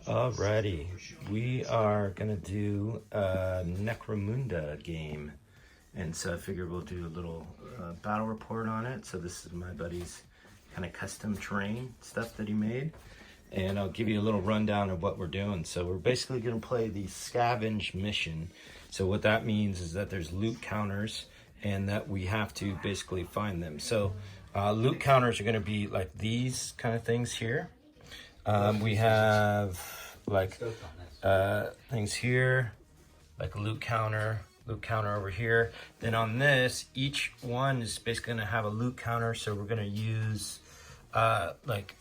Alrighty, we are gonna do a Necromunda game, and so I figured we'll do a little battle report on it. So this is my buddy's kind of custom terrain stuff that he made, and I'll give you a little rundown of what we're doing. So we're basically gonna play the scavenge mission. So what that means is that there's loot counters, and that we have to basically find them. So loot counters are gonna be like these kind of things here. We have like things here, like a loot counter over here. Then on this, each one is basically gonna have a loot counter. So we're gonna use like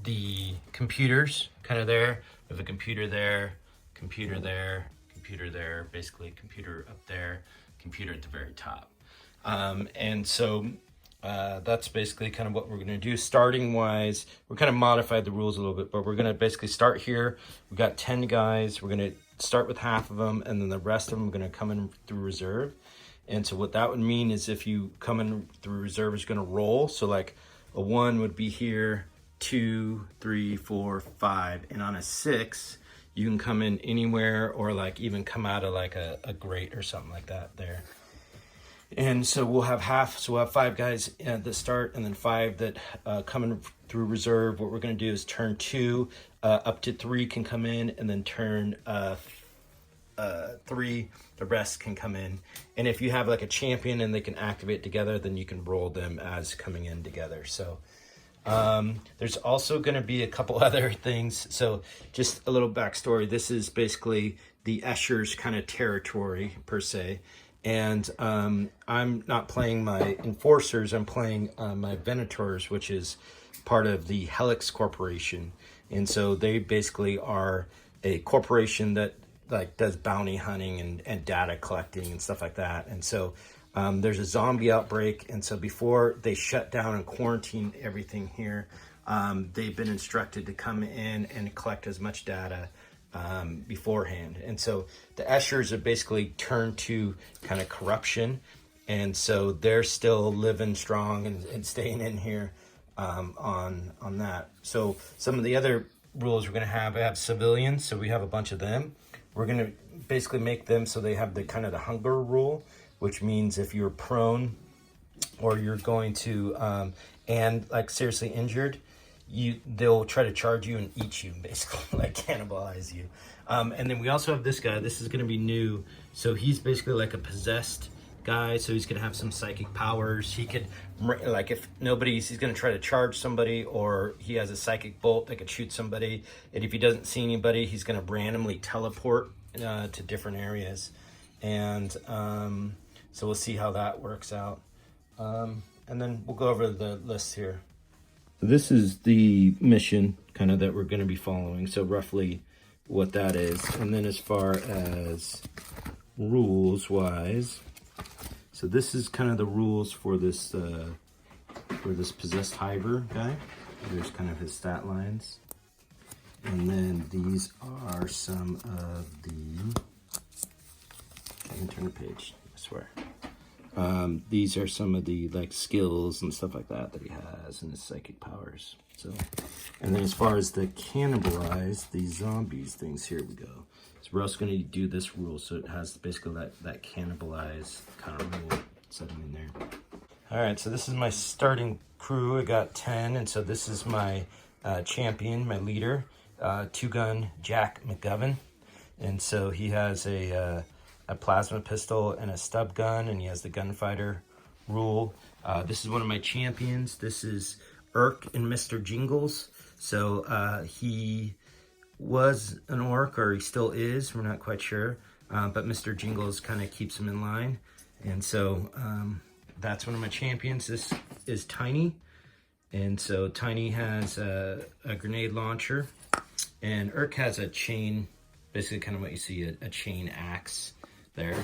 the computers kind of there. We have a computer there, computer there, computer there, basically computer up there, computer at the very top. And so that's basically kind of what we're going to do. Starting wise, we're kind of modified the rules a little bit, but we're going to basically start here. We've got 10 guys. We're going to start with half of them, and then the rest of them are going to come in through reserve. And so what that would mean is if you come in through reserve, it's going to roll. So like a 1 would be here, 2, 3, 4, 5, and on a 6, you can come in anywhere, or like even come out of like a grate or something like that there. And so we'll have half, so we'll have 5 guys at the start, and then 5 that come in through reserve. What we're going to do is turn 2, up to 3 can come in, and then turn 3, the rest can come in. And if you have like a champion and they can activate together, then you can roll them as coming in together. So there's also going to be a couple other things. So just a little backstory. This is basically the Escher's kind of territory per se. And I'm not playing my enforcers, I'm playing my Venators, which is part of the Helix Corporation. And so they basically are a corporation that like does bounty hunting and data collecting and stuff like that. And so there's a zombie outbreak, and so before they shut down and quarantine everything here, they've been instructed to come in and collect as much data beforehand. And so the Eschers are basically turned to kind of corruption, and so they're still living strong and staying in here on that. So some of the other rules we're going to have civilians, so we have a bunch of them. We're going to basically make them so they have the kind of the hunger rule, which means if you're prone or you're going to and like seriously injured, they'll try to charge you and eat you, basically, like cannibalize you. And then we also have this guy. This is going to be new. So he's basically like a possessed guy. So he's going to have some psychic powers. He could, like, if he's going to try to charge somebody, or he has a psychic bolt that could shoot somebody. And if he doesn't see anybody, he's going to randomly teleport to different areas. And so we'll see how that works out. And then we'll go over the list here. This is the mission kind of that we're going to be following, so roughly what that is. And then as far as rules wise, so this is kind of the rules for this possessed hiver guy. There's kind of his stat lines, and then these are some of the, I can turn the page, I swear. These are some of the like skills and stuff like that he has, and his psychic powers. So, and then as far as the cannibalize, the zombies things, here we go. So we're also going to do this rule, so it has basically that cannibalize kind of rule setting in there. All right, so this is my starting crew. I got 10, and so this is my champion, my leader, 2-gun Jack McGovern, and so he has a plasma pistol and a stub gun, and he has the gunfighter rule. This is one of my champions. This is Urk and Mr. Jingles. So he was an orc, or he still is, we're not quite sure, but Mr. Jingles kind of keeps him in line. And so that's one of my champions. This is Tiny, and so Tiny has a grenade launcher, and Urk has a chain, basically kind of what you see, a chain axe there.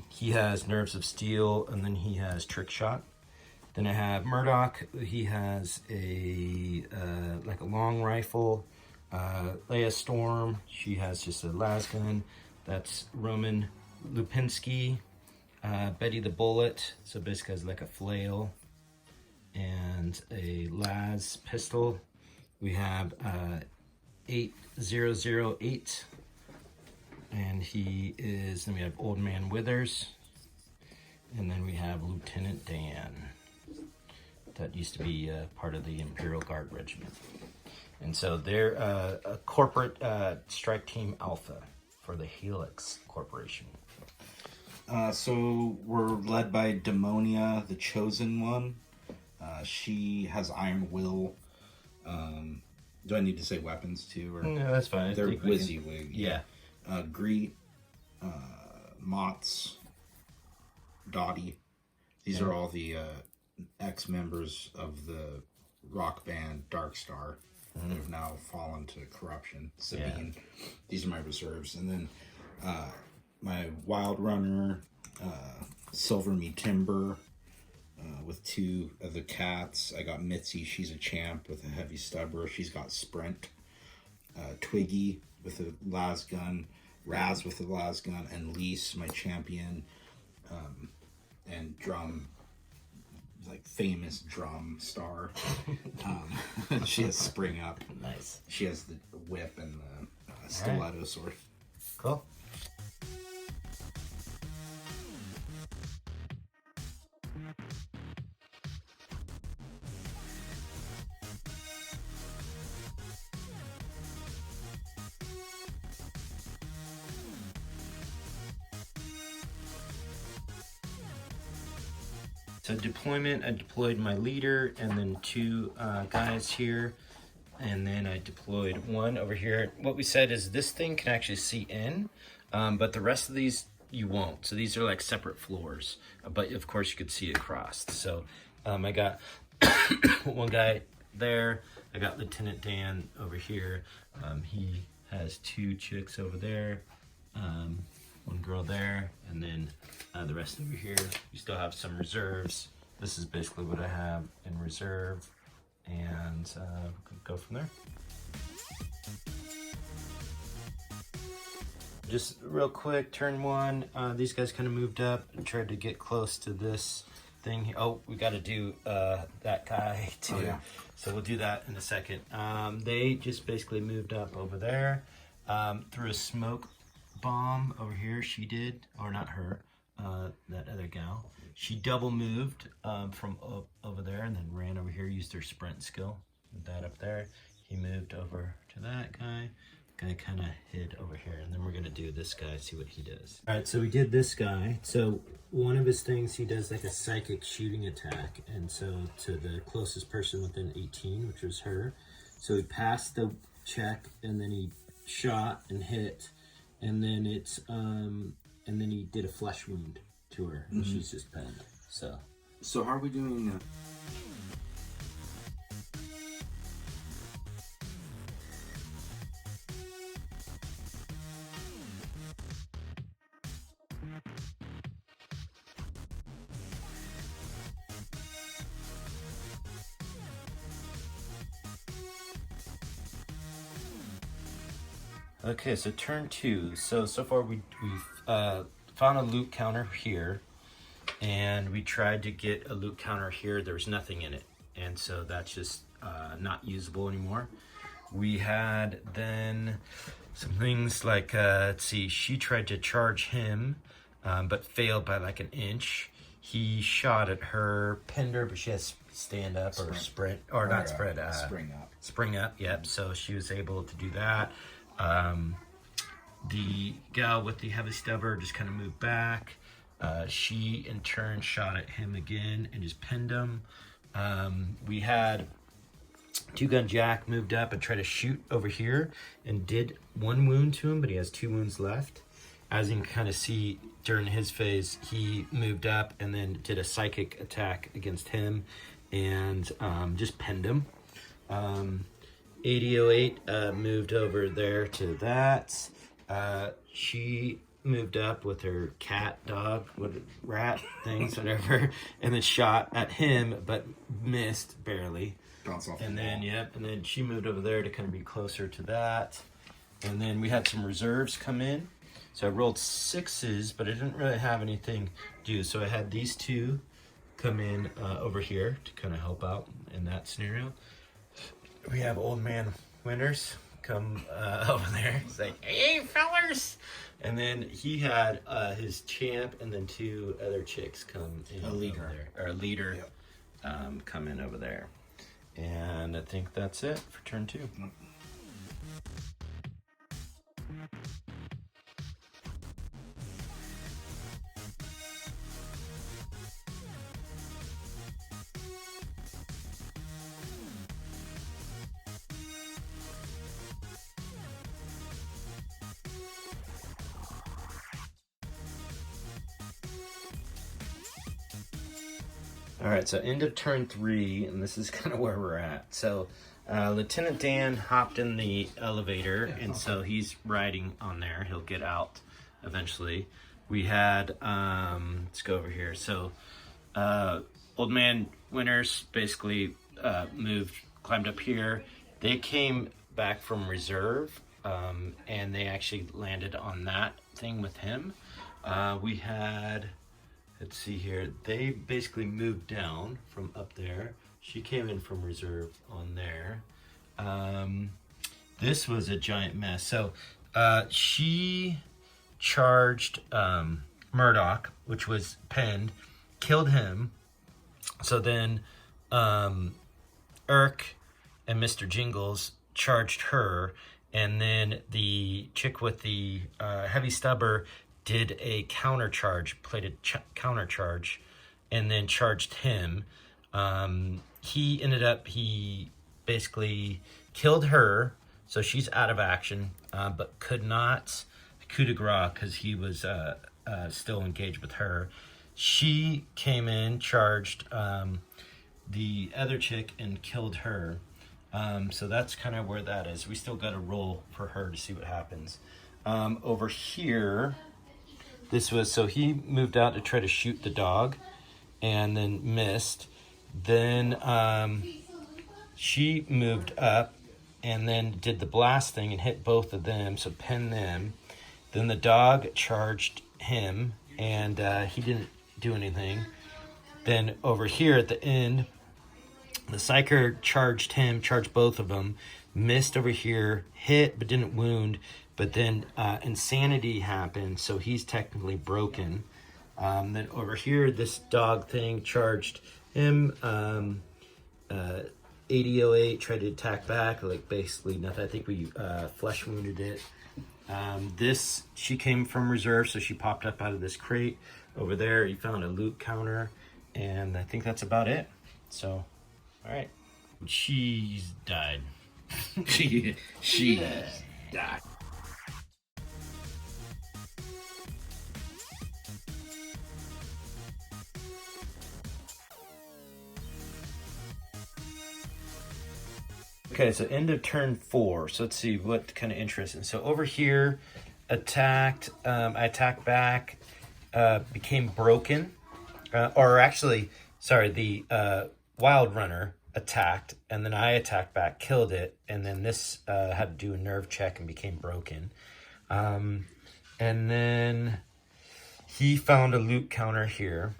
He has nerves of steel, and then he has trick shot. Then I have Murdoch. He has a like a long rifle. Leia Storm, she has just a las gun. That's Roman Lupinski. Betty the Bullet, so basically has like a flail and a las pistol. We have 8008. And he is, then we have Old Man Withers. And then we have Lieutenant Dan. That used to be part of the Imperial Guard Regiment. And so they're a corporate strike team alpha for the Helix Corporation. So we're led by Demonia, the Chosen One. She has Iron Will. Do I need to say weapons too? Or no, that's fine. They're WYSIWYG. Yeah. Greet, Mott's, Dottie. These are all the ex-members of the rock band Dark Star. That have now fallen to corruption. Sabine. These are my reserves. And then my Wild Runner, Silver Me Timber, with 2 of the cats. I got Mitzi, she's a champ with a heavy stubber. She's got Sprint. Twiggy with a las gun. Raz with a las gun. And Lise, my champion. And drum, like famous drum star. She has Spring Up. Nice. She has the whip and the stiletto sword. Cool. So deployment, I deployed my leader and then 2 guys here. And then I deployed 1 over here. What we said is this thing can actually see in, but the rest of these you won't. So these are like separate floors, but of course you could see across. So I got 1 guy there. I got Lieutenant Dan over here. He has 2 chicks over there. 1 girl there, and then the rest over here. We still have some reserves. This is basically what I have in reserve, and go from there. Just real quick, turn 1. These guys kind of moved up and tried to get close to this thing. Oh, we got to do that guy too. Oh, yeah. So we'll do that in a second. They just basically moved up over there, threw a smoke bomb over here. She did, or not her, that other gal. She double moved from over there and then ran over here, used her sprint skill with that up there. He moved over to that guy. Guy kind of hid over here, and then we're gonna do this guy, see what he does. All right, so we did this guy. So one of his things, he does like a psychic shooting attack, and so to the closest person within 18, which was her. So he passed the check, and then he shot and hit, and then it's and then he did a flesh wound to her, and she's just pinned. So how are we doing? Okay, so turn 2. So far we've found a loot counter here, and we tried to get a loot counter here. There's nothing in it, and so that's just not usable anymore. We had then some things like, let's see, she tried to charge him, but failed by like an inch. He shot at her, pinned her, but she has stand up or sprint, or not sprint, Spring Up. Spring Up, yep. So she was able to do that. The gal with the heavy stubber just kind of moved back. She in turn shot at him again and just pinned him. We had Two Gun Jack moved up and tried to shoot over here and did 1 wound to him, but he has 2 wounds left. As you can kind of see during his phase, he moved up and then did a psychic attack against him and just pinned him. 8008 moved over there to that. She moved up with her cat, dog, rat things, whatever, and then shot at him, but missed barely. Bounce off And the then, wall. yep, and then she moved over there to kind of be closer to that. And then we had some reserves come in. So I rolled 6s, but I didn't really have anything to do. So I had these 2 come in over here to kind of help out in that scenario. We have Old Man Winters come over there. He's like, hey, fellers! And then he had his champ and then 2 other chicks come in. A leader. Over there, or a leader come in over there. And I think that's it for turn 2. All right, so end of turn 3, and this is kind of where we're at. So Lieutenant Dan hopped in the elevator, and so he's riding on there. He'll get out eventually. We had, let's go over here. So Old Man Winters basically climbed up here. They came back from reserve, and they actually landed on that thing with him. We had... Let's see here. They basically moved down from up there. She came in from reserve on there. This was a giant mess. So she charged Murdoch, which was penned, killed him. So then Urk and Mr. Jingles charged her. And then the chick with the heavy stubber did a counter charge, played a counter charge, and then charged him. He basically killed her, so she's out of action, but could not coup de grace because he was still engaged with her. She came in, charged the other chick, and killed her. So that's kind of where that is. We still got to roll for her to see what happens. Over here... so he moved out to try to shoot the dog and then missed. Then she moved up and then did the blast thing and hit both of them, so pinned them. Then the dog charged him and he didn't do anything. Then over here at the end, the Psyker charged him, charged both of them, missed over here, hit but didn't wound. But then insanity happened, so he's technically broken. Then over here, this dog thing charged him. 8008 tried to attack back, like basically nothing. I think we flesh wounded it. She came from reserve, so she popped up out of this crate. Over there, he found a loot counter, and I think that's about it. So, all right. She's died. She's died. Okay, so end of turn 4. So let's see what kind of interesting. So over here, I attacked back, became broken. The Wild Runner attacked, and then I attacked back, killed it, and then this had to do a nerve check and became broken. And then he found a loot counter here.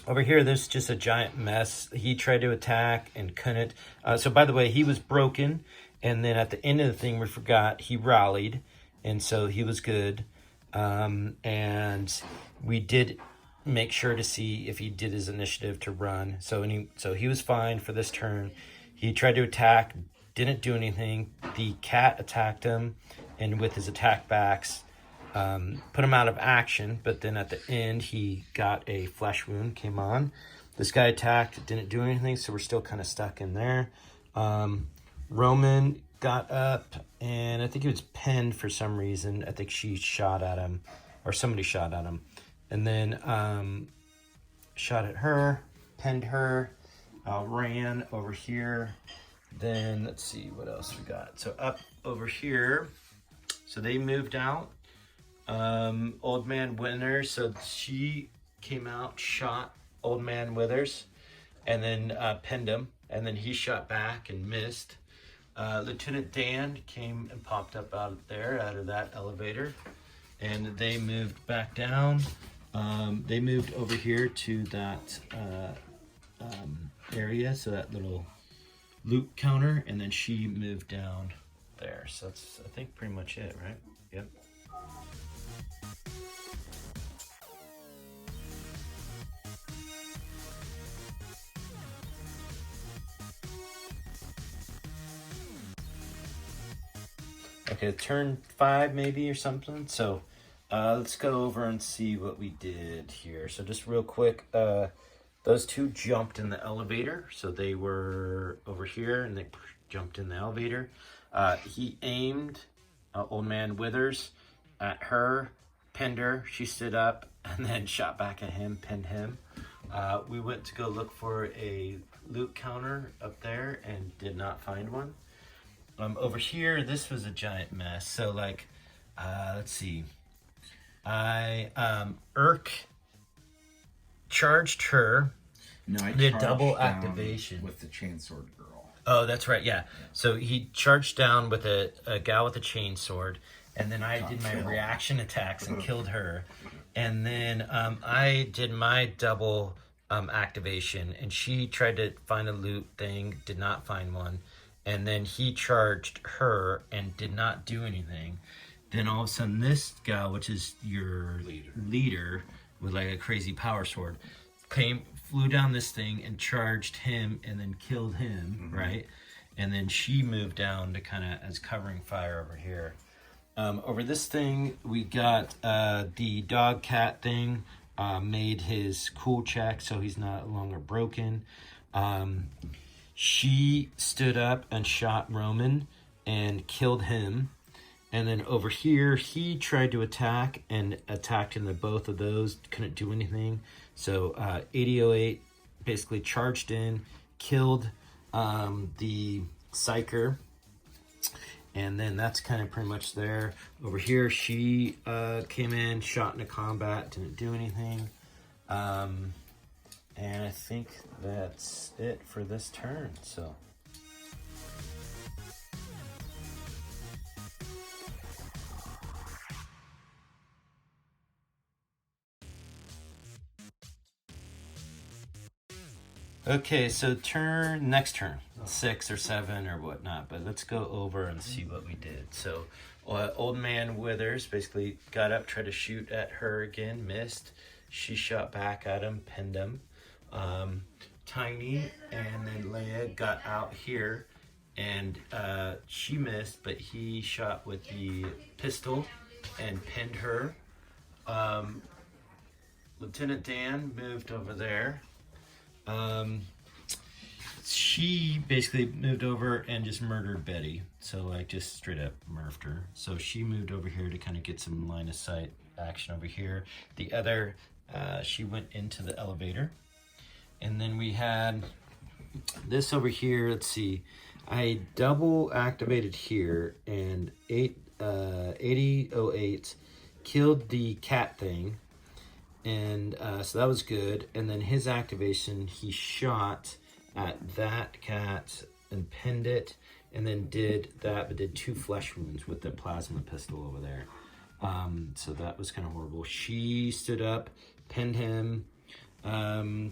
Over here, there's just a giant mess. He tried to attack and couldn't. So by the way, he was broken. And then at the end of the thing, we forgot he rallied. And so he was good. And we did make sure to see if he did his initiative to run. So he was fine for this turn. He tried to attack, didn't do anything. The cat attacked him. And with his attack backs, put him out of action, but then at the end he got a flesh wound, came on. This guy attacked, didn't do anything, so we're still kind of stuck in there. Roman got up, and I think he was pinned for some reason. I think she shot at him, or somebody shot at him. And then shot at her, pinned her, ran over here. Then let's see what else we got. So up over here, so they moved out. Old Man Withers, so she came out, shot Old Man Withers, and then pinned him, and then he shot back and missed. Lieutenant Dan came and popped up out of that elevator, and they moved back down. They moved over here to that area, so that little loot counter, and then she moved down there. So that's, I think, pretty much it, right? Yep. Okay, turn 5 maybe or something. So let's go over and see what we did here. So just real quick, those two jumped in the elevator. So they were over here and they jumped in the elevator. He aimed Old Man Withers at her, pinned her. She stood up and then shot back at him, pinned him. We went to go look for a loot counter up there and did not find one. Over here, this was a giant mess. So like, let's see. Urk charged her. No, I did charged double down activation with the chainsword girl. Oh, that's right. Yeah. So he charged down with a gal with a chainsword, and then I did my reaction attacks and killed her, and then I did my double activation, and she tried to find a loot thing, did not find one. And then he charged her and did not do anything. Then all of a sudden this gal, which is your leader with like a crazy power sword, flew down this thing and charged him and then killed him, right? And then she moved down to kind of as covering fire over here. Over this thing, we got the dog cat thing made his cool check, so he's not longer broken. She stood up and shot Roman and killed him. And then over here, he tried to attack and attacked into both of those. Couldn't do anything. So 8008 basically charged in, killed the Psyker. And then that's kind of pretty much there. Over here, she came in, shot into combat, didn't do anything. And I think that's it for this turn, so. Okay, so next turn, 6 or 7 or whatnot, but let's go over and see what we did. So Old Man Withers basically got up, tried to shoot at her again, missed. She shot back at him, pinned him. Tiny and then Leia got out here and she missed, but he shot with the pistol and pinned her. Lieutenant Dan moved over there. She basically moved over and just murdered Betty. So like just straight up murfed her. So she moved over here to kind of get some line of sight action over here. The other, she went into the elevator. And then we had this over here. Let's see. I double activated here and 8008 killed the cat thing. And so that was good. And then his activation, he shot at that cat and pinned it. And then did that, but did 2 flesh wounds with the plasma pistol over there. So that was kind of horrible. She stood up, pinned him.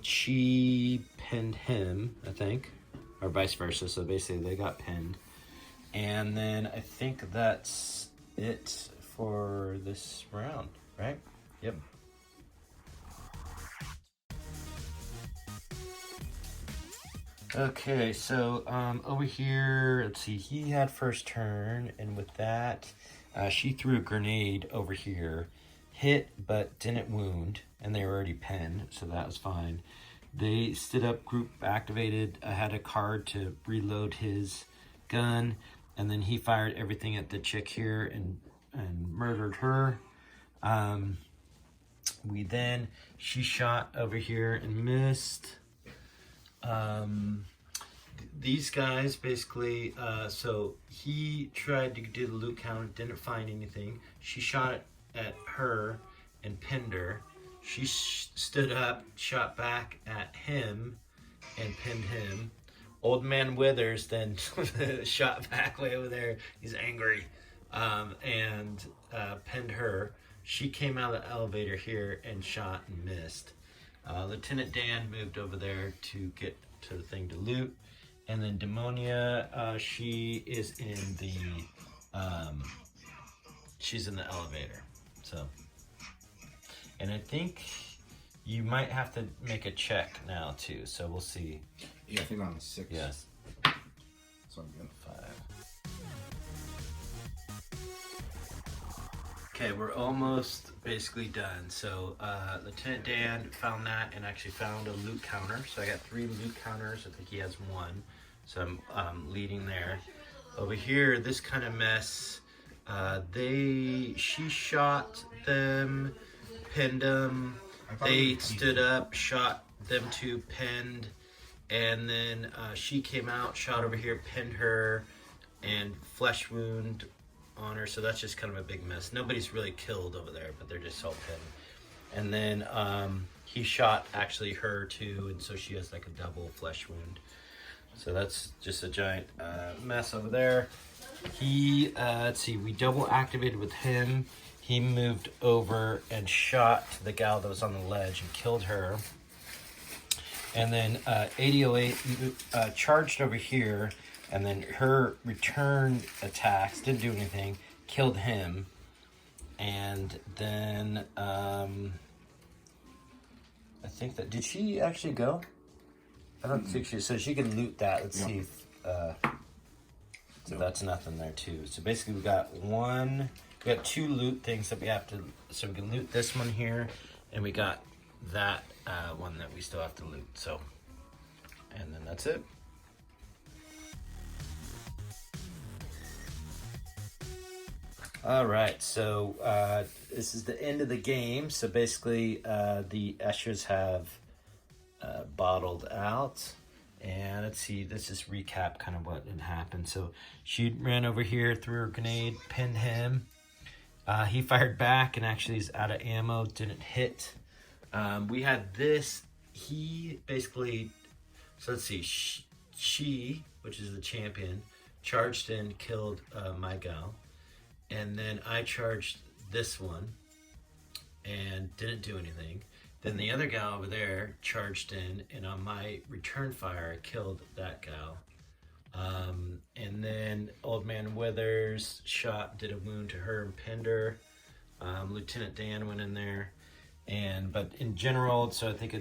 She pinned him, I think, or vice versa. So basically they got pinned. And then I think that's it for this round, right? Yep. Okay, so over here, let's see, he had first turn, and with that, she threw a grenade over here, hit but didn't wound, and they were already pinned, so that was fine. They stood up, group activated, had a card to reload his gun, and then he fired everything at the chick here and murdered her. She shot over here and missed. These guys basically, so he tried to do the loot count, didn't find anything. She shot at her and pinned her. She stood up, shot back at him and pinned him. Old Man Withers then shot back way over there. He's angry, and pinned her. She came out of the elevator here and shot and missed. Lieutenant Dan moved over there to get to the thing to loot. And then Demonia, she is in the she's in the elevator. So, and I think you might have to make a check now too. So we'll see. Yeah, I think on the 6. Yes. So I'm good. 5. Okay, we're almost basically done. So Lieutenant Dan found that and actually found a loot counter. So I got 3 loot counters. I think he has 1. So I'm leading there. Over here, this kind of mess. She shot them, pinned them. They stood up, shot them 2, pinned, and then she came out, shot over here, pinned her, and flesh wound on her. So that's just kind of a big mess. Nobody's really killed over there, but they're just all pinned. And then he shot actually her too, and so she has like a double flesh wound. So that's just a giant mess over there. He, let's see, we double activated with him. He moved over and shot the gal that was on the ledge and killed her. And then 8008 charged over here, and then her return attacks didn't do anything, killed him. And then I think that, did she actually go? I don't think she, so she can loot that. Let's see if, so that's nothing there too. So basically we got 2 loot things that we have to, so we can loot this one here, and we got that one that we still have to loot. So, and then that's it. All right, so this is the end of the game. So basically the Eschers have bottled out. And let's see, let's just recap kind of what had happened. So she ran over here, threw her grenade, pinned him. He fired back and actually is out of ammo, didn't hit. We had this, he basically, so let's see, she, which is the champion, charged in, killed my gal. And then I charged this one and didn't do anything. Then the other gal over there charged in, and on my return fire, I killed that gal. And then Old Man Withers did a wound to her and pinned her. Lieutenant Dan went in there. But in general, so I think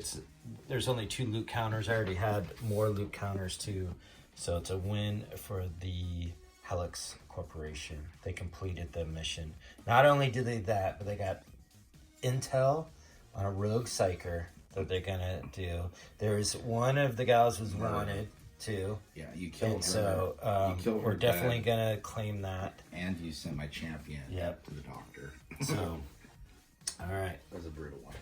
there's only 2 loot counters. I already had more loot counters too. So it's a win for the Helix Corporation. They completed the mission. Not only did they that, but they got intel on a rogue psyker that they're gonna do. There's one of the gals was wanted too. Yeah, you killed and her. So you killed her we're definitely dad, gonna claim that. And you sent my champion Yep. to the doctor. So, all right. That was a brutal one.